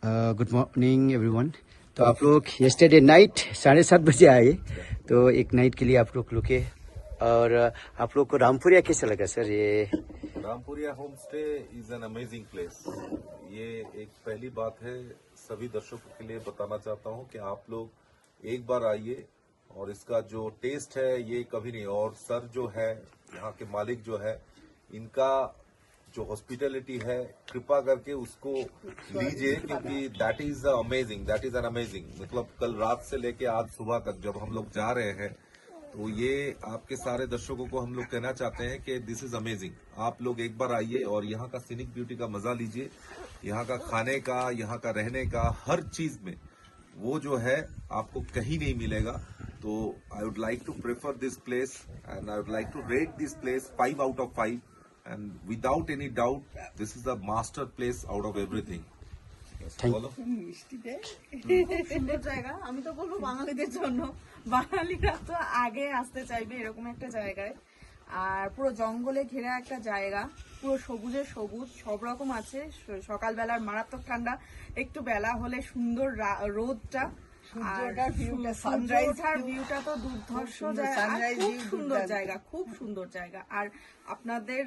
Good morning everyone. तो आप लोग यस्टरडे नाइट 7:30 बजे आए, तो एक नाइट के लिए आप लोग रुके। और आप लोग को रामपुरिया कैसा लगा सर? ये Rampuria home stay is an amazing place. ये एक पहली बात है, सभी दर्शकों के लिए बताना चाहता हूँ कि आप लोग एक बार आइए और इसका जो टेस्ट है ये कभी नहीं। और सर जो है, यहाँ के मालिक जो है, इनका जो हॉस्पिटैलिटी है, कृपा करके उसको लीजिए, क्योंकि that is amazing, that is an amazing. मतलब कल रात से लेके आज सुबह तक जब हम लोग जा रहे हैं, तो ये आपके सारे दर्शकों को हम लोग कहना चाहते हैं कि दिस इज अमेजिंग। आप लोग एक बार आइए और यहाँ का सीनिक ब्यूटी का मजा लीजिए। यहाँ का खाने का, यहाँ का रहने का, हर चीज में वो जो है आपको कहीं नहीं मिलेगा। तो I would like to prefer this place and I would like to rate this place 5 out of 5 and without any doubt this is the master place out of everything. বলো। খুব সুন্দর জায়গা। আমি তো বলবো বাঙালিদের জন্য, বাঙালিরা তো আগে আসতে চাইবে এরকম একটা জায়গায়। আর পুরো জঙ্গলে ঘেরা একটা জায়গা, পুরো সবুজে সবুজ, সব রকম আছে। সকালবেলার মারাত্মক ঠান্ডা, একটু বেলা হলে সুন্দর রোদটা, ভিউটা তো দুর্ধর্ষ জায়গা, খুব সুন্দর জায়গা, খুব সুন্দর জায়গা। আর আপনাদের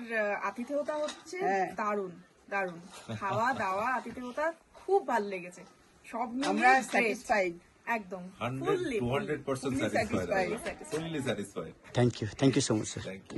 আতিথেয়তা হচ্ছে দারুণ দারুণ, খাওয়া দাওয়া আতিথেয়তা খুব ভালো লেগেছে। সব মিলিয়ে স্যাটিসফাইড, একদম 100-200% satisfied. Fully satisfied. Thank you so much sir. Thank you.